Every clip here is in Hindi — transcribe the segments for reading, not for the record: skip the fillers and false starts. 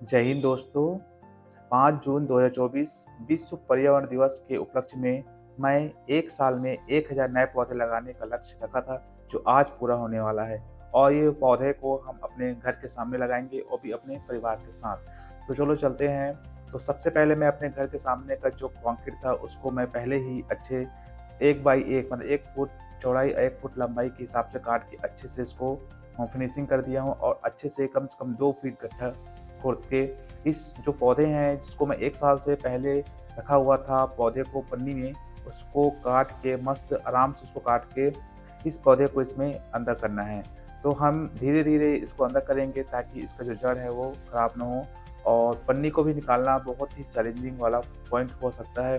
जय हिंद दोस्तों। 5 जून 2024 विश्व पर्यावरण दिवस के उपलक्ष्य में मैं 1 साल में 1000 नए पौधे लगाने का लक्ष्य रखा था, जो आज पूरा होने वाला है। और ये पौधे को हम अपने घर के सामने लगाएंगे और भी अपने परिवार के साथ। तो चलो चलते हैं। तो सबसे पहले मैं अपने घर के सामने का जो कंक्रीट था उसको मैं पहले ही अच्छे 1 बाई 1 मतलब 1 फुट चौड़ाई 1 फुट लंबाई के हिसाब से काट के अच्छे से इसको फिनिशिंग कर दिया हूँ और अच्छे से कम 2 फीट गड्ढा खोद के इस जो पौधे हैं जिसको मैं 1 साल से पहले रखा हुआ था पौधे को पन्नी में, उसको काट के मस्त आराम से उसको काट के इस पौधे को इसमें अंदर करना है। तो हम धीरे-धीरे इसको अंदर करेंगे ताकि इसका जो जड़ है वो खराब ना हो। और पन्नी को भी निकालना बहुत ही चैलेंजिंग वाला पॉइंट हो सकता है।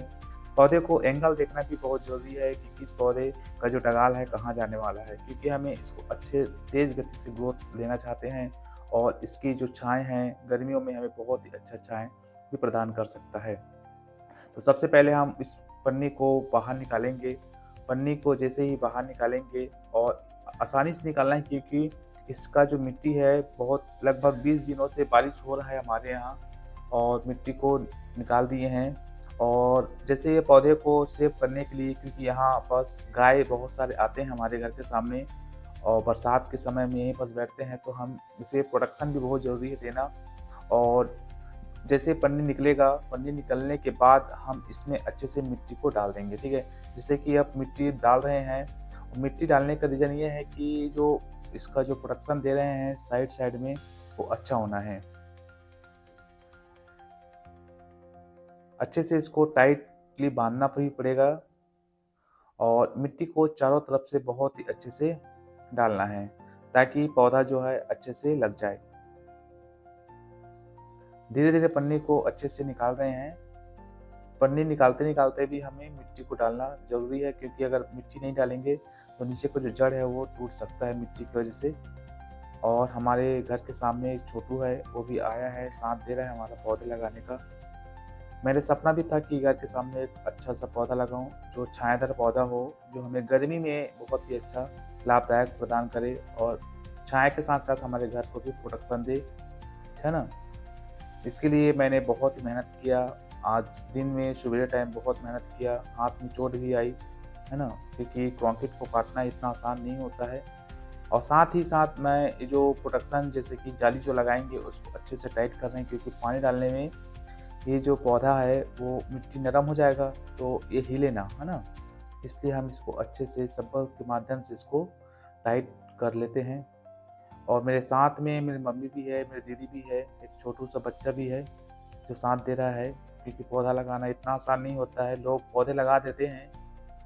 पौधे को एंगल देखना भी बहुत ज़रूरी है कि किस पौधे का जो डगाल है कहाँ जाने वाला है, क्योंकि हमें इसको अच्छे तेज़ गति से ग्रोथ लेना चाहते हैं और इसकी जो छाएँ हैं गर्मियों में हमें बहुत ही अच्छा छाएँ भी प्रदान कर सकता है। तो सबसे पहले हम इस पन्नी को बाहर निकालेंगे। पन्नी को जैसे ही बाहर निकालेंगे और आसानी से निकालना है, क्योंकि इसका जो मिट्टी है बहुत लगभग 20 दिनों से बारिश हो रहा है हमारे यहाँ और मिट्टी को निकाल दिए हैं। और जैसे ये पौधे को सेव करने के लिए, क्योंकि यहाँ बस गाय बहुत सारे आते हैं हमारे घर के सामने और बरसात के समय में यहीं पास बैठते हैं, तो हम इसे प्रोटेक्शन भी बहुत ज़रूरी है देना। और जैसे पन्नी निकलेगा, पन्नी निकलने के बाद हम इसमें अच्छे से मिट्टी को डाल देंगे, ठीक है? जैसे कि अब मिट्टी डाल रहे हैं, मिट्टी डालने का रीज़न ये है कि जो इसका जो प्रोटेक्शन दे रहे हैं साइड-साइड में, वो अच्छा होना है। अच्छे से इसको टाइटली बाँधना भी पड़ेगा और मिट्टी को चारों तरफ से बहुत ही अच्छे से डालना है, ताकि पौधा जो है अच्छे से लग जाए। धीरे-धीरे पन्नी को अच्छे से निकाल रहे हैं। पन्नी निकालते-निकालते भी हमें मिट्टी को डालना ज़रूरी है, क्योंकि अगर मिट्टी नहीं डालेंगे तो नीचे का जो जड़ है वो टूट सकता है मिट्टी की वजह से। और हमारे घर के सामने एक छोटू है, वो भी आया है, साथ दे रहा है हमारा पौधे लगाने का। मेरा सपना भी था कि घर के सामने एक अच्छा-सा पौधा लगाऊँ, जो छायादार पौधा हो, जो हमें गर्मी में बहुत ही अच्छा लाभदायक प्रदान करे और छाया के साथ-साथ हमारे घर को भी प्रोटेक्शन दे, है ना? इसके लिए मैंने बहुत ही मेहनत किया। आज दिन में सुबह टाइम बहुत मेहनत किया, हाथ में चोट भी आई, है ना? क्योंकि कंक्रीट को काटना इतना आसान नहीं होता है। और साथ ही साथ मैं ये जो प्रोटेक्शन जैसे कि जाली जो लगाएँगे उसको अच्छे से टाइट कर रहे हैं, क्योंकि पानी डालने में ये जो पौधा है वो मिट्टी नरम हो जाएगा, तो ये हिले ना, है ना? इसलिए हम इसको अच्छे से सब्बल के माध्यम से इसको टाइट कर लेते हैं। और मेरे साथ में मेरी मम्मी भी है, मेरी दीदी भी है, एक छोटू-सा बच्चा भी है, जो साथ दे रहा है, क्योंकि पौधा लगाना इतना आसान नहीं होता है। लोग पौधे लगा देते हैं,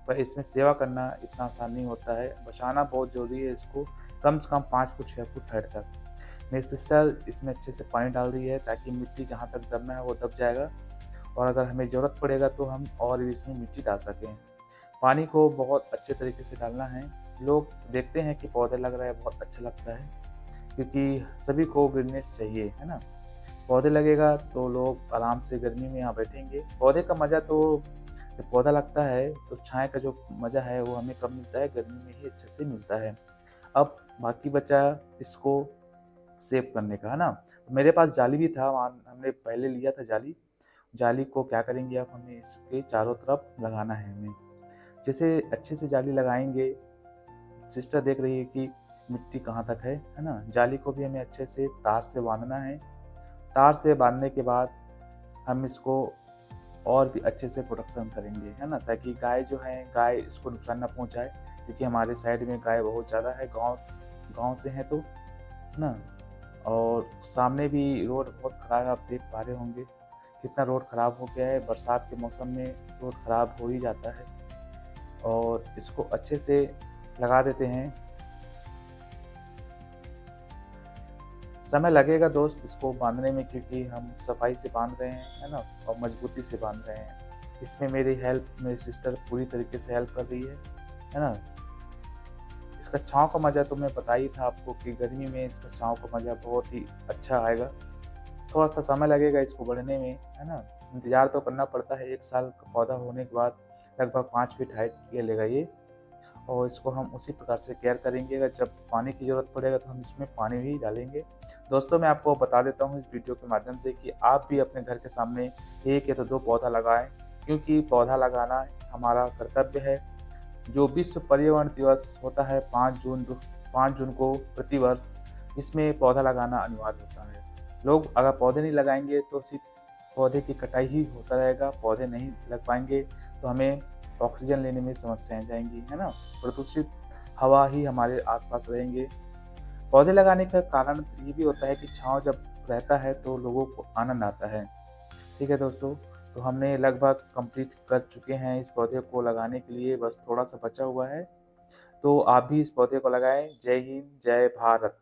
पर इसमें सेवा करना इतना आसान नहीं होता है। बचाना बहुत ज़रूरी है इसको, कम से कम 5 फुट 6 फुट हाइट तक। मेरी सिस्टर इसमें अच्छे से पानी डाल रही है, ताकि मिट्टी जहाँ तक दबना है वो दब जाएगा और अगर हमें ज़रूरत पड़ेगा तो हम और भी इसमें मिट्टी डाल सकें। पानी को बहुत अच्छे तरीके से डालना है। लोग देखते हैं कि पौधे लग रहा है, बहुत अच्छा लगता है, क्योंकि सभी को ग्रीननेस चाहिए, है ना? पौधे लगेगा तो लोग आराम से गर्मी में यहाँ बैठेंगे। पौधे का मज़ा तो जब पौधा लगता है तो छाँव का जो मज़ा है वो हमें कब मिलता है, गर्मी में ही अच्छे से मिलता है। अब बाकी बचा इसको सेव करने का, है ना? तो मेरे पास जाली भी था, वहाँ हमने पहले लिया था जाली। जाली को क्या करेंगे, अब हमें इसके चारों तरफ लगाना है हमें। जैसे अच्छे से जाली लगाएँगे, सिस्टर देख रही है कि मिट्टी कहाँ तक है ना? जाली को भी हमें अच्छे से तार से बाँधना है। तार से बाँधने के बाद हम इसको और भी अच्छे से प्रोटेक्शन करेंगे, है ना? ताकि गाय जो है, गाय इसको नुकसान ना पहुँचाए, क्योंकि हमारे साइड में गाय बहुत ज़्यादा है, गाँव गाँव से हैं तो, है ना? और सामने भी रोड बहुत खराब है, आप देख पा रहे होंगे, कितना रोड खराब हो गया है। बरसात के मौसम में रोड खराब हो ही जाता है और इसको अच्छे से लगा देते हैं। समय लगेगा दोस्त इसको बाँधने में, क्योंकि हम सफाई से बाँध रहे हैं, है ना? और मजबूती से बाँध रहे हैं। इसमें मेरी सिस्टर पूरी तरीके से हेल्प कर रही है ना? इसका छाँव का मज़ा तो मैं बता ही था आपको कि गर्मी में इसका छाँव का मज़ा बहुत ही अच्छा आएगा। थोड़ा-सा समय लगेगा इसको बढ़ने में, है ना? इंतज़ार तो करना पड़ता है, 1 साल का पौधा होने के बाद लगभग 5 फीट हाइट ले लेगा ये। और इसको हम उसी प्रकार से केयर करेंगे। अगर जब पानी की ज़रूरत पड़ेगा तो हम इसमें पानी भी डालेंगे। दोस्तों, मैं आपको बता देता हूँ इस वीडियो के माध्यम से कि आप भी अपने घर के सामने 1 या तो 2 पौधा लगाएँ, क्योंकि पौधा लगाना हमारा कर्तव्य है। जो विश्व पर्यावरण दिवस होता है 5 जून को प्रतिवर्ष, इसमें पौधा लगाना अनिवार्य होता है। लोग अगर पौधे नहीं लगाएँगे तो सिर्फ़ पौधे की कटाई ही होता रहेगा, पौधे नहीं लग पाएँगे तो हमें ऑक्सीजन लेने में समस्याएँ जाएँगी, है ना? प्रदूषित हवा ही हमारे आस-पास रहेंगे। पौधे लगाने का कारण ये भी होता है कि छाँव जब रहता है तो लोगों को आनंद आता है। ठीक है दोस्तों, तो हमने लगभग कंप्लीट कर चुके हैं इस पौधे को लगाने के लिए, बस थोड़ा-सा बचा हुआ है। तो आप भी इस पौधे को लगाएँ। जय हिंद, जय भारत।